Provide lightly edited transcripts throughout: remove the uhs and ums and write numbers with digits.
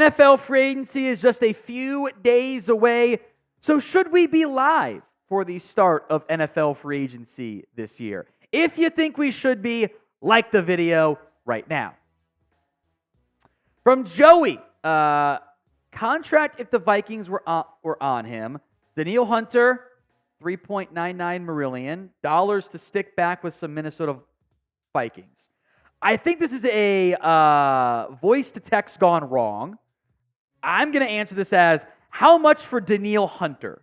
NFL free agency is just a few days away, so should we be live for the start of NFL free agency this year? If you think we should be, like the video right now. From Joey, contract if the Vikings were on him. Danielle Hunter, $3.99 million to stick back with some Minnesota Vikings. I think this is a voice to text gone wrong. I'm going to answer this as, how much for Danielle Hunter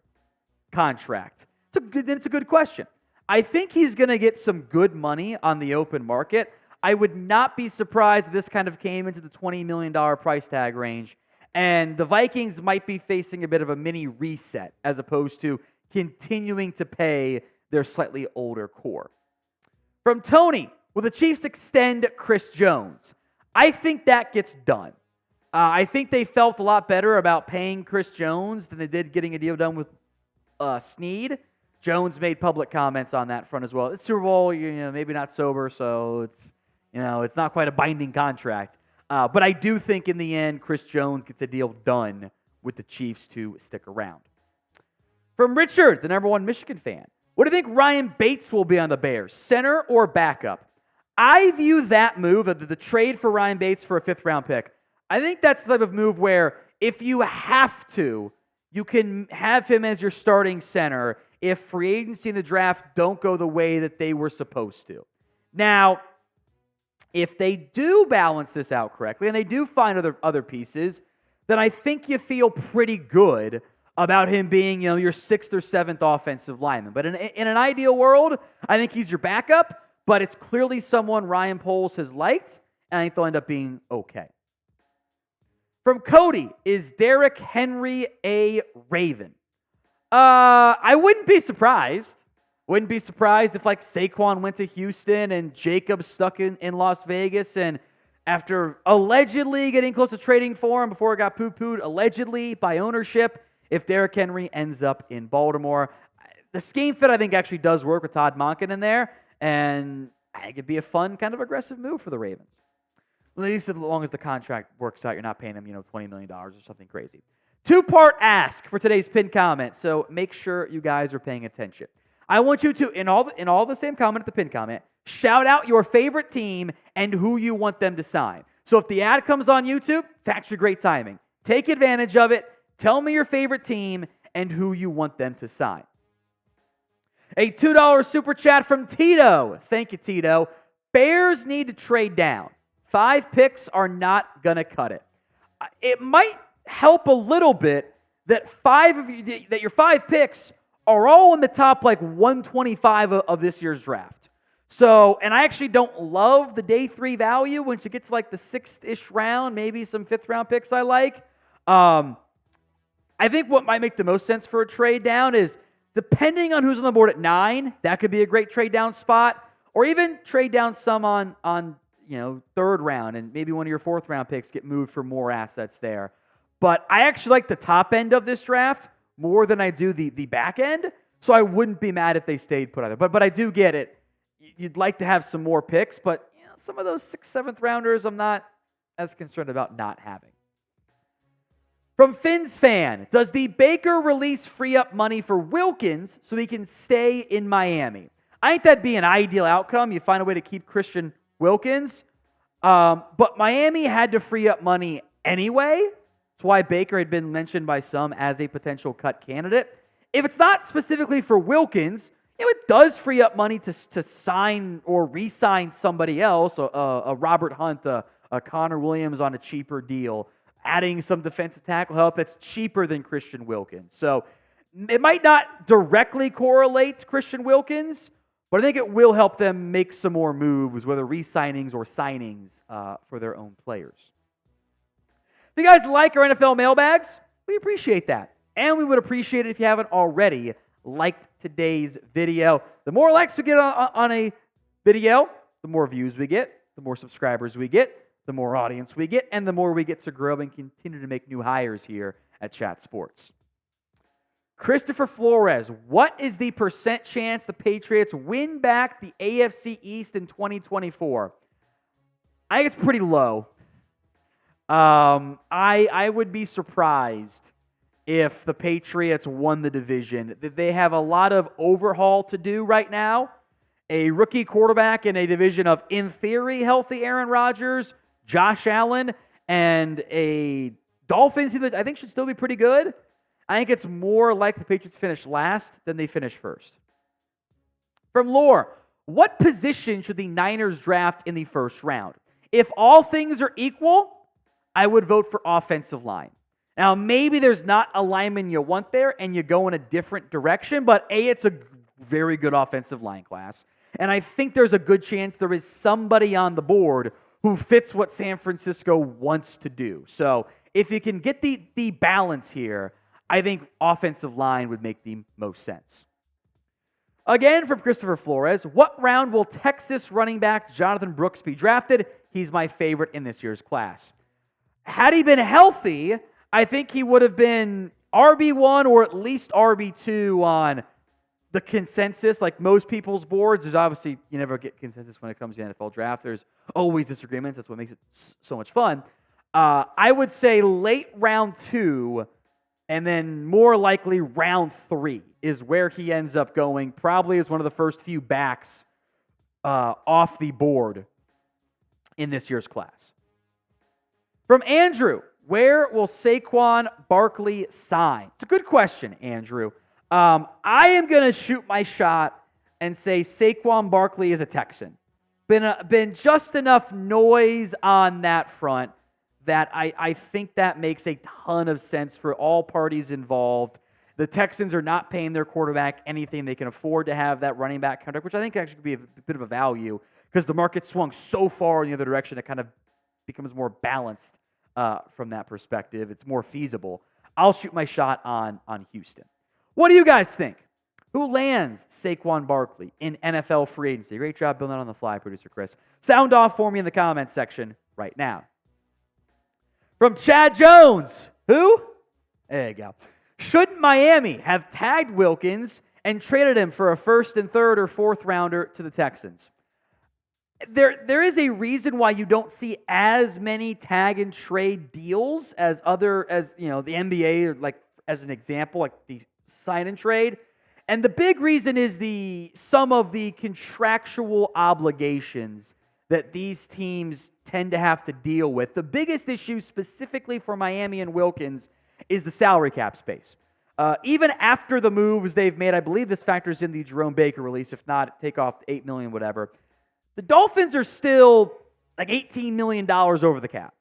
contract? It's a good question. I think he's going to get some good money on the open market. I would not be surprised if this kind of came into the $20 million price tag range, and the Vikings might be facing a bit of a mini reset as opposed to continuing to pay their slightly older core. From Tony, will the Chiefs extend Chris Jones? I think that gets done. I think they felt a lot better about paying Chris Jones than they did getting a deal done with Snead. Jones made public comments on that front as well. It's Super Bowl, maybe not sober, so it's not quite a binding contract. But I do think in the end, Chris Jones gets a deal done with the Chiefs to stick around. From Richard, the number one Michigan fan. What do you think Ryan Bates will be on the Bears, center or backup? I view that move, the trade for Ryan Bates for a 5th-round pick, I think that's the type of move where if you have to, you can have him as your starting center if free agency and the draft don't go the way that they were supposed to. Now, if they do balance this out correctly and they do find other pieces, then I think you feel pretty good about him being, your 6th or 7th offensive lineman. But in an ideal world, I think he's your backup, but it's clearly someone Ryan Poles has liked, and I think they'll end up being okay. From Cody, is Derrick Henry a Raven? I wouldn't be surprised. Wouldn't be surprised if Saquon went to Houston and Jacobs stuck in Las Vegas, and after allegedly getting close to trading for him before it got poo-pooed, allegedly by ownership, if Derrick Henry ends up in Baltimore. The scheme fit, I think, actually does work with Todd Monken in there, and I think it'd be a fun, kind of aggressive move for the Ravens. At least as long as the contract works out, you're not paying him, $20 million or something crazy. 2-part ask for today's pinned comment, so make sure you guys are paying attention. I want you to, in all the same comment at the pinned comment, shout out your favorite team and who you want them to sign. So if the ad comes on YouTube, it's actually great timing. Take advantage of it. Tell me your favorite team and who you want them to sign. A $2 super chat from Tito. Thank you, Tito. Bears need to trade down. 5 picks are not going to cut it. It might help a little bit that your 5 picks are all in the top 125 of this year's draft. So, and I actually don't love the day 3 value once it gets to the 6th-ish round, maybe some 5th-round picks I like. I think what might make the most sense for a trade down is, depending on who's on the board at 9, that could be a great trade down spot, or even trade down some on 3rd round, and maybe one of your 4th-round picks get moved for more assets there. But I actually like the top end of this draft more than I do the back end, so I wouldn't be mad if they stayed put either. But I do get it. You'd like to have some more picks, but some of those 6th, 7th rounders I'm not as concerned about not having. From Finn's fan, does the Baker release free up money for Wilkins so he can stay in Miami? I think that'd be an ideal outcome. You find a way to keep Christian Wilkins. But Miami had to free up money anyway. That's why Baker had been mentioned by some as a potential cut candidate. If it's not specifically for Wilkins, it does free up money to sign or re-sign somebody else, a Robert Hunt, a Connor Williams on a cheaper deal, adding some defensive tackle help that's cheaper than Christian Wilkins. So it might not directly correlate to Christian Wilkins, but I think it will help them make some more moves, whether re-signings or signings for their own players. If you guys like our NFL mailbags, we appreciate that. And we would appreciate it if you haven't already liked today's video. The more likes we get on a video, the more views we get, the more subscribers we get, the more audience we get, and the more we get to grow and continue to make new hires here at Chat Sports. Christopher Flores, what is the % chance the Patriots win back the AFC East in 2024? I think it's pretty low. I would be surprised if the Patriots won the division. They have a lot of overhaul to do right now. A rookie quarterback in a division of, in theory, healthy Aaron Rodgers, Josh Allen, and a Dolphins team that I think should still be pretty good. I think it's more like the Patriots finish last than they finish first. From Lore, what position should the Niners draft in the first round? If all things are equal, I would vote for offensive line. Now, maybe there's not a lineman you want there and you go in a different direction, but it's a very good offensive line class. And I think there's a good chance there is somebody on the board who fits what San Francisco wants to do. So if you can get the balance here, I think offensive line would make the most sense. Again, from Christopher Flores, what round will Texas running back Jonathan Brooks be drafted? He's my favorite in this year's class. Had he been healthy, I think he would have been RB1 or at least RB2 on the consensus, like most people's boards. There's obviously, you never get consensus when it comes to the NFL draft. There's always disagreements. That's what makes it so much fun. I would say late round 2 and then more likely round 3 is where he ends up going, probably as one of the first few backs off the board in this year's class. From Andrew, where will Saquon Barkley sign? It's a good question, Andrew. I am going to shoot my shot and say Saquon Barkley is a Texan. Been just enough noise on that front that I think that makes a ton of sense for all parties involved. The Texans are not paying their quarterback anything. They can afford to have that running back contract, which I think actually could be a bit of a value because the market swung so far in the other direction, it kind of becomes more balanced from that perspective. It's more feasible. I'll shoot my shot on Houston. What do you guys think? Who lands Saquon Barkley in NFL free agency? Great job building that on the fly, producer Chris. Sound off for me in the comments section right now. From Chad Jones. Who? There you go. Shouldn't Miami have tagged Wilkins and traded him for a first and third or fourth rounder to the Texans? There is a reason why you don't see as many tag and trade deals as the NBA, like as an example, like the sign and trade. And the big reason is some of the contractual obligations that these teams tend to have to deal with. The biggest issue specifically for Miami and Wilkins is the salary cap space. Even after the moves they've made, I believe this factors in the Jerome Baker release. If not, take off $8 million, whatever. The Dolphins are still like $18 million over the cap.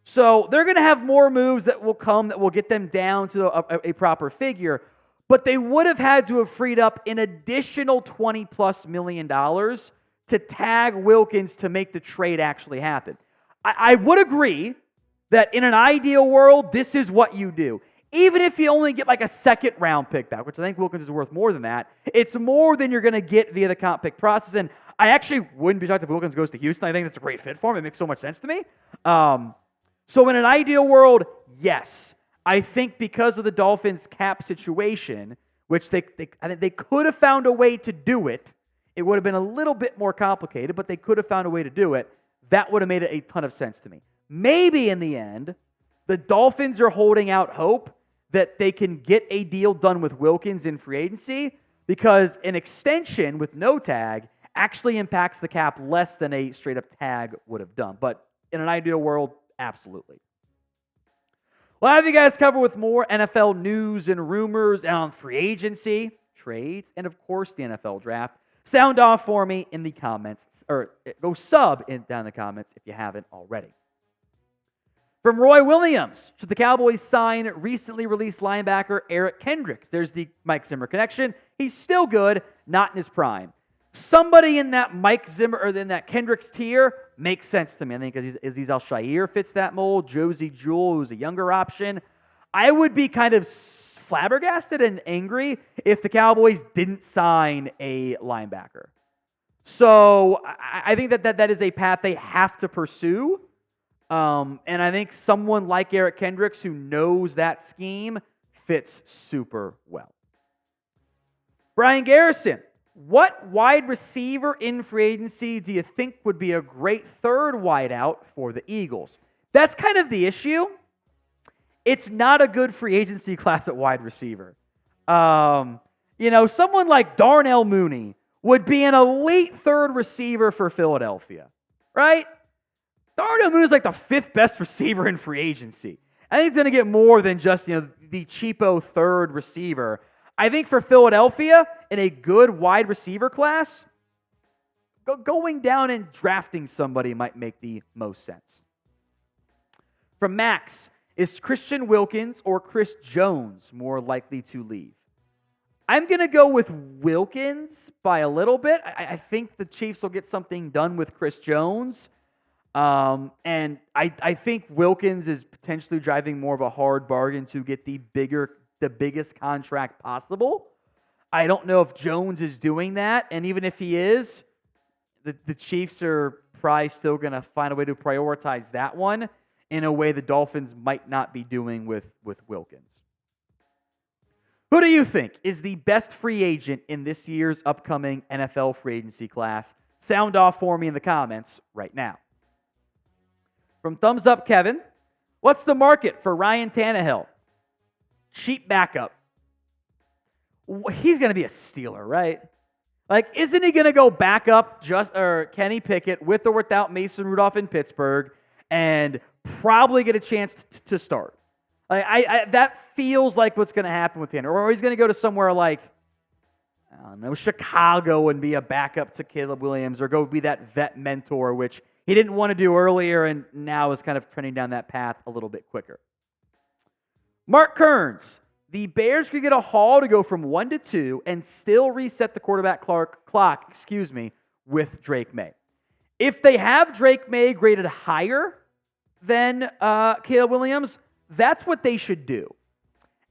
So they're going to have more moves that will come that will get them down to a proper figure. But they would have had to have freed up an additional $20+ million to tag Wilkins to make the trade actually happen. I would agree that in an ideal world, this is what you do. Even if you only get like a second round pick back, which I think Wilkins is worth more than that, it's more than you're going to get via the comp pick process. And I actually wouldn't be shocked if Wilkins goes to Houston. I think that's a great fit for him. It makes so much sense to me. So in an ideal world, yes. I think because of the Dolphins' cap situation, which I think they could have found a way to do it. It would have been a little bit more complicated, but they could have found a way to do it. That would have made a ton of sense to me. Maybe in the end, the Dolphins are holding out hope that they can get a deal done with Wilkins in free agency because an extension with no tag actually impacts the cap less than a straight-up tag would have done. But in an ideal world, absolutely. Well, I'll have you guys cover with more NFL news and rumors on free agency, trades, and of course the NFL draft. Sound off for me in the comments, or go sub down in the comments if you haven't already. From Roy Williams, should the Cowboys sign recently released linebacker Derrick Henry? There's the Mike Zimmer connection. He's still good, not in his prime. Somebody in that Mike Zimmer or in that Kendricks tier makes sense to me. I think Aziz Al-Shaair fits that mold. Josie Jewell, who's a younger option. I would be kind of flabbergasted and angry if the Cowboys didn't sign a linebacker. So I think that is a path they have to pursue. And I think someone like Derrick Henry, who knows that scheme, fits super well. Brian Garrison, what wide receiver in free agency do you think would be a great third wideout for the Eagles? That's kind of the issue. It's not a good free agency class at wide receiver. Someone like Darnell Mooney would be an elite third receiver for Philadelphia, right? Darnell Mooney is like the 5th best receiver in free agency. I think he's going to get more than just, the cheapo third receiver. I think for Philadelphia, in a good wide receiver class, going down and drafting somebody might make the most sense. From Max, is Christian Wilkins or Chris Jones more likely to leave? I'm going to go with Wilkins by a little bit. I think the Chiefs will get something done with Chris Jones. And I think Wilkins is potentially driving more of a hard bargain to get the biggest contract possible. I don't know if Jones is doing that. And even if he is, the Chiefs are probably still going to find a way to prioritize that one in a way the Dolphins might not be doing with Wilkins. Who do you think is the best free agent in this year's upcoming NFL free agency class? Sound off for me in the comments right now. From Thumbs Up Kevin, what's the market for Ryan Tannehill? Cheap backup. He's going to be a Steeler, right? Isn't he going to go back up Kenny Pickett with or without Mason Rudolph in Pittsburgh and probably get a chance to start? That feels like what's going to happen with him. Or he's going to go to somewhere like, I don't know, Chicago and be a backup to Caleb Williams, or go be that vet mentor, which he didn't want to do earlier and now is kind of trending down that path a little bit quicker. Mark Kearns, the Bears could get a haul to go from 1 to 2 and still reset the quarterback clock, with Drake May. If they have Drake May graded higher than Caleb Williams, that's what they should do.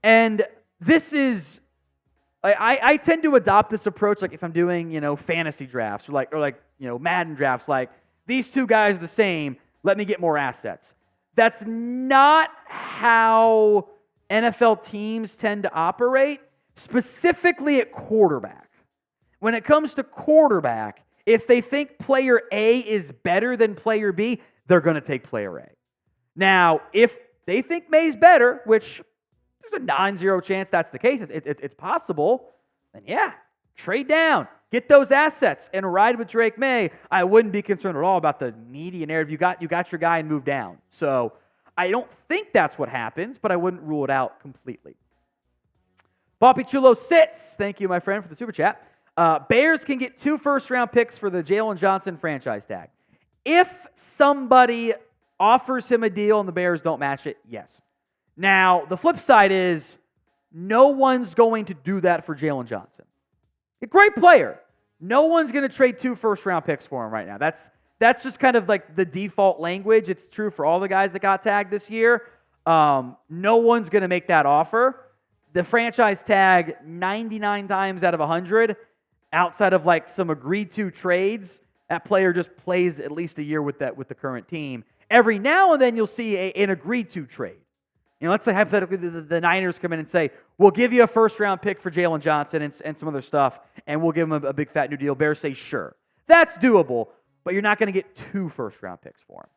And this is, I tend to adopt this approach, if I'm doing, fantasy drafts or Madden drafts, these two guys are the same, let me get more assets. That's not how NFL teams tend to operate, specifically at quarterback. When it comes to quarterback, if they think player A is better than player B, they're going to take player A. Now, if they think May's better, which there's a non-zero chance that's the case, it's possible, then yeah, trade down. Get those assets and ride with Drake May. I wouldn't be concerned at all about the needy and you got your guy and move down. So I don't think that's what happens, but I wouldn't rule it out completely. Poppy Chulo sits. Thank you, my friend, for the super chat. Bears can get 2 first-round picks for the Jalen Johnson franchise tag. If somebody offers him a deal and the Bears don't match it, yes. Now, the flip side is no one's going to do that for Jalen Johnson. A great player. No one's going to trade 2 first-round picks for him right now. That's just kind of like the default language. It's true for all the guys that got tagged this year. No one's going to make that offer. The franchise tag 99 times out of 100, outside of some agreed-to trades, that player just plays at least a year with the current team. Every now and then you'll see an agreed-to trade. Let's say hypothetically the Niners come in and say, we'll give you a first-round pick for Jalen Johnson and some other stuff, and we'll give him a big fat new deal. Bears say, sure. That's doable, but you're not going to get 2 first-round picks for him.